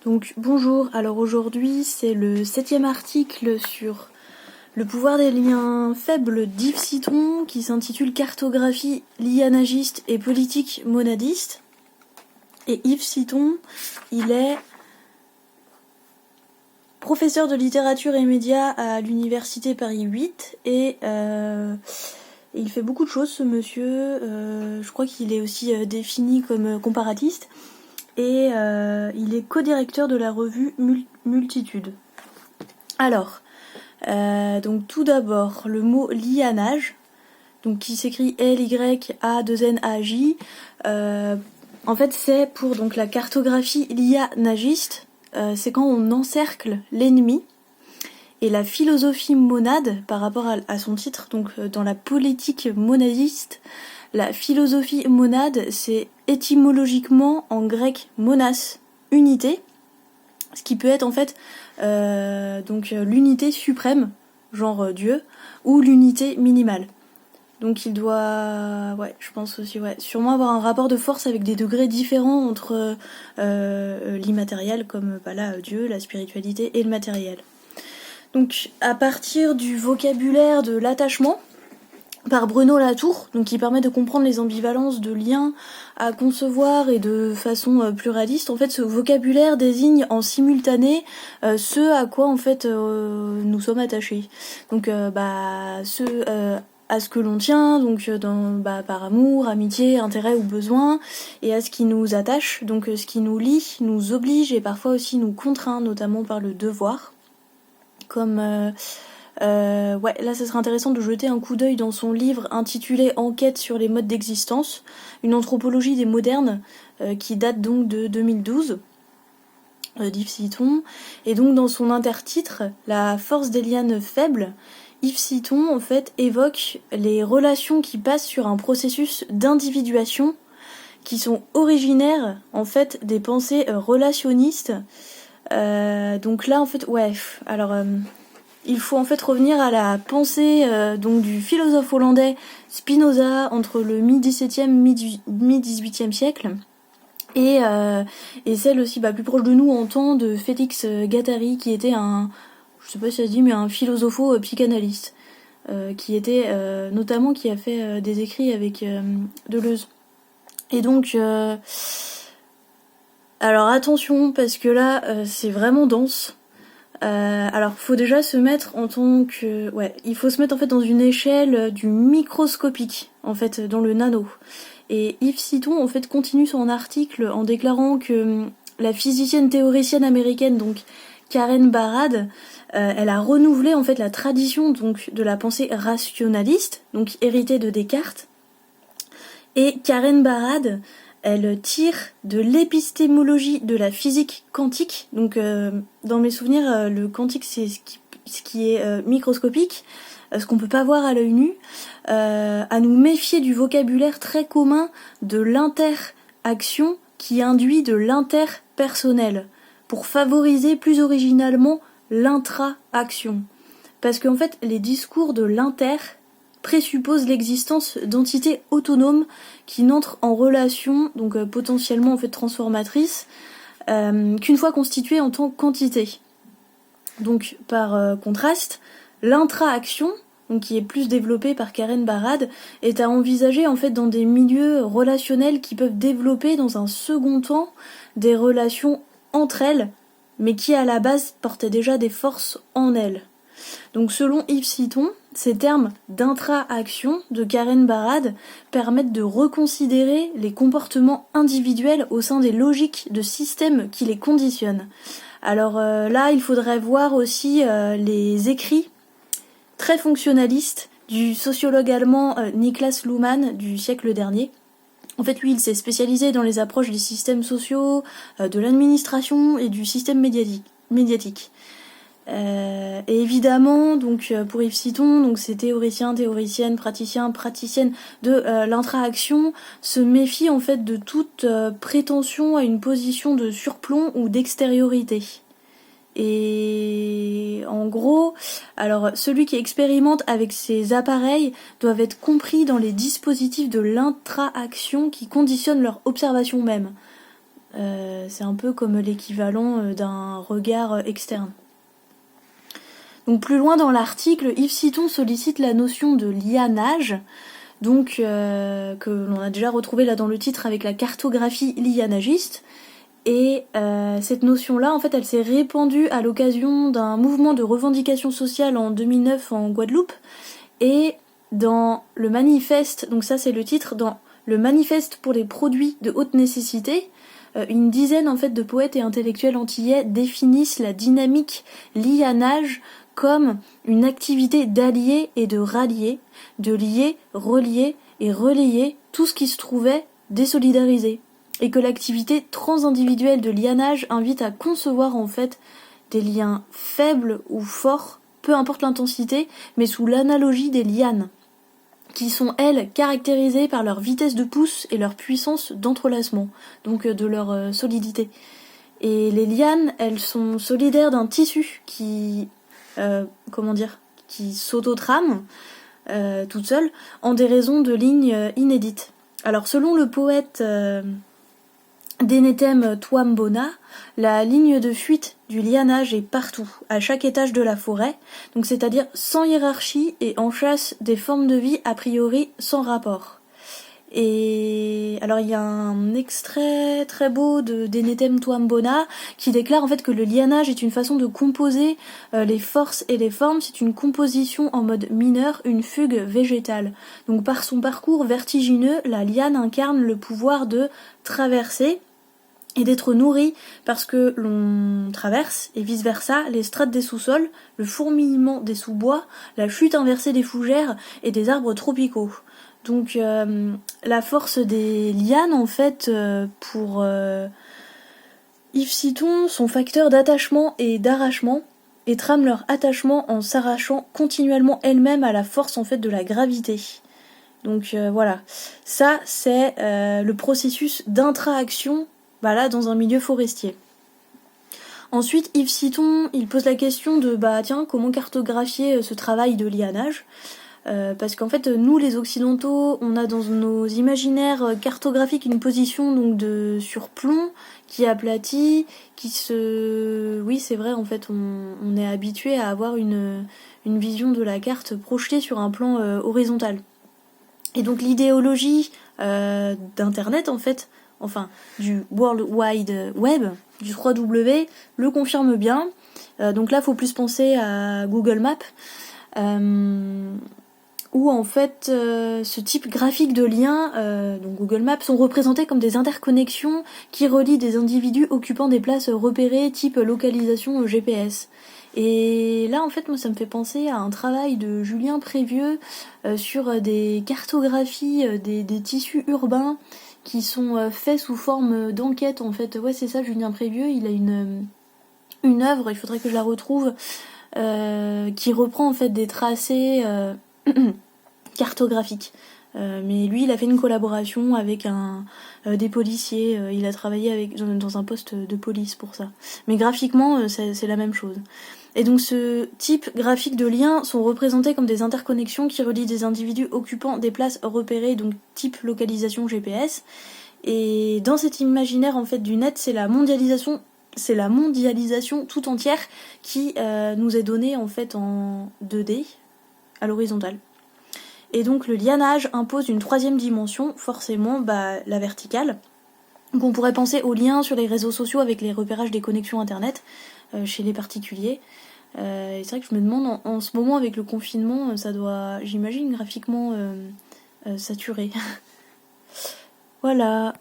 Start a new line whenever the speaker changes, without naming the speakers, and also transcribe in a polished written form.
Donc bonjour, alors aujourd'hui c'est le 7e article sur le pouvoir des liens faibles d'Yves Citron qui s'intitule Cartographie lianagiste et politique monadiste. Et Yves Citron, il est professeur de littérature et médias à l'université Paris 8 et il fait beaucoup de choses ce monsieur, je crois qu'il est aussi défini comme comparatiste. Et il est co-directeur de la revue Multitude. Alors, donc tout d'abord, le mot lianage, donc qui s'écrit L-Y-A-2-N-A-J, en fait c'est pour donc la cartographie lianagiste, c'est quand on encercle l'ennemi, et la philosophie monade, par rapport à son titre, donc dans la politique monadiste, la philosophie monade, c'est étymologiquement en grec monas, unité, ce qui peut être en fait donc l'unité suprême, genre Dieu, ou l'unité minimale. Donc il doit, je pense aussi, sûrement avoir un rapport de force avec des degrés différents entre l'immatériel, comme Dieu, la spiritualité, et le matériel. Donc à partir du vocabulaire de l'attachement, par Bruno Latour, donc qui permet de comprendre les ambivalences de liens à concevoir et de façon pluraliste. En fait, ce vocabulaire désigne en simultané ce à quoi en fait nous sommes attachés. Donc à ce que l'on tient, donc par amour, amitié, intérêt ou besoin, et à ce qui nous attache, donc ce qui nous lie, nous oblige et parfois aussi nous contraint, notamment par le devoir. Comme là ça serait intéressant de jeter un coup d'œil dans son livre intitulé Enquête sur les modes d'existence, une anthropologie des modernes, qui date donc de 2012, d'Yves Citron. Et donc dans son intertitre, La force des lianes faibles, Yves Citron en fait évoque les relations qui passent sur un processus d'individuation qui sont originaires en fait des pensées relationnistes. Donc là en fait il faut en fait revenir à la pensée donc du philosophe hollandais Spinoza entre le mi-17e mi-18e siècle et celle aussi plus proche de nous en temps de Félix Guattari qui était je sais pas si ça se dit, mais un philosopho-psychanalyste qui était notamment qui a fait des écrits avec Deleuze. Et donc alors attention parce que là c'est vraiment dense. Alors faut déjà se mettre en tant que il faut se mettre en fait dans une échelle du microscopique en fait dans le nano. Et Yves Citron en fait continue son article en déclarant que la physicienne théoricienne américaine donc Karen Barad elle a renouvelé en fait la tradition donc de la pensée rationaliste donc héritée de Descartes. Et Karen Barad elle tire de l'épistémologie de la physique quantique. Donc, dans mes souvenirs, le quantique, c'est ce qui est microscopique, ce qu'on peut pas voir à l'œil nu, à nous méfier du vocabulaire très commun de l'interaction qui induit de l'interpersonnel, pour favoriser plus originalement l'intra-action. Parce qu'en fait, les discours de l'inter présuppose l'existence d'entités autonomes qui n'entrent en relation, donc potentiellement en fait transformatrice, qu'une fois constituées en tant qu'entité. Donc par contraste, l'intra-action, donc qui est plus développée par Karen Barad, est à envisager en fait dans des milieux relationnels qui peuvent développer dans un second temps des relations entre elles, mais qui à la base portaient déjà des forces en elles. Donc selon Yves Citron, ces termes d'intra-action de Karen Barad permettent de reconsidérer les comportements individuels au sein des logiques de systèmes qui les conditionnent. Alors là, il faudrait voir aussi les écrits très fonctionnalistes du sociologue allemand Niklas Luhmann du siècle dernier. En fait, lui, il s'est spécialisé dans les approches des systèmes sociaux, de l'administration et du système médiatique. Et évidemment, donc pour Yves Citron, donc ces théoriciens, théoriciennes, praticiennes de l'intra-action se méfient en fait de toute prétention à une position de surplomb ou d'extériorité. Et en gros, alors celui qui expérimente avec ces appareils doivent être compris dans les dispositifs de l'intra-action qui conditionnent leur observation même. C'est un peu comme l'équivalent d'un regard externe. Donc plus loin dans l'article, Yves Citon sollicite la notion de lianage, donc que l'on a déjà retrouvé là dans le titre avec la cartographie lianagiste. Et cette notion-là, en fait, elle s'est répandue à l'occasion d'un mouvement de revendication sociale en 2009 en Guadeloupe. Et dans le manifeste, donc ça c'est le titre, dans le manifeste pour les produits de haute nécessité, une dizaine en fait de poètes et intellectuels antillais définissent la dynamique lianage comme une activité d'allier et de rallier, de lier, relier et relayer tout ce qui se trouvait désolidarisé. Et que l'activité transindividuelle de lianage invite à concevoir en fait des liens faibles ou forts, peu importe l'intensité, mais sous l'analogie des lianes, qui sont elles caractérisées par leur vitesse de pousse et leur puissance d'entrelacement, donc de leur solidité. Et les lianes, elles sont solidaires d'un tissu qui, qui s'auto-trame toute seule en des raisons de lignes inédites. Alors selon le poète Denetem Twambona, la ligne de fuite du lianage est partout, à chaque étage de la forêt, donc c'est-à-dire sans hiérarchie et en chasse des formes de vie a priori sans rapport. Et alors il y a un extrait très beau de Denetem Twambona qui déclare en fait que le lianage est une façon de composer les forces et les formes, c'est une composition en mode mineur, une fugue végétale. Donc par son parcours vertigineux, la liane incarne le pouvoir de traverser et d'être nourri parce que l'on traverse, et vice-versa, les strates des sous-sols, le fourmillement des sous-bois, la chute inversée des fougères et des arbres tropicaux. Donc la force des lianes, en fait, pour Yves Citon, sont facteurs d'attachement et d'arrachement, et trament leur attachement en s'arrachant continuellement elles-mêmes à la force, en fait, de la gravité. Donc voilà, ça c'est le processus d'intraction là, dans un milieu forestier. Ensuite, Yves Citon, il pose la question de comment cartographier ce travail de lianage, parce qu'en fait, nous les occidentaux, on a dans nos imaginaires cartographiques une position donc de surplomb qui aplatit, oui, c'est vrai, en fait, on est habitué à avoir une vision de la carte projetée sur un plan horizontal. Et donc l'idéologie d'Internet, en fait, enfin du World Wide Web, du 3W, le confirme bien. Donc là, faut plus penser à Google Maps, où en fait ce type graphique de liens, donc Google Maps, sont représentés comme des interconnexions qui relient des individus occupant des places repérées type localisation GPS. Et là, en fait, moi, ça me fait penser à un travail de Julien Prévieux sur des cartographies des tissus urbains qui sont faits sous forme d'enquête, en fait. Ouais, c'est ça, Julien Prévieux, il a une œuvre, il faudrait que je la retrouve, qui reprend, en fait, des tracés cartographiques. Mais lui, il a fait une collaboration avec des policiers, il a travaillé dans un poste de police pour ça. Mais graphiquement, c'est la même chose. Et donc ce type graphique de liens sont représentés comme des interconnexions qui relient des individus occupant des places repérées, donc type localisation GPS. Et dans cet imaginaire en fait du net, c'est la mondialisation tout entière qui nous est donnée en fait en 2D à l'horizontale. Et donc le lianage impose une troisième dimension, forcément la verticale. Donc on pourrait penser aux liens sur les réseaux sociaux avec les repérages des connexions internet chez les particuliers. Et c'est vrai que je me demande en ce moment avec le confinement, ça doit, j'imagine, graphiquement saturer. Voilà.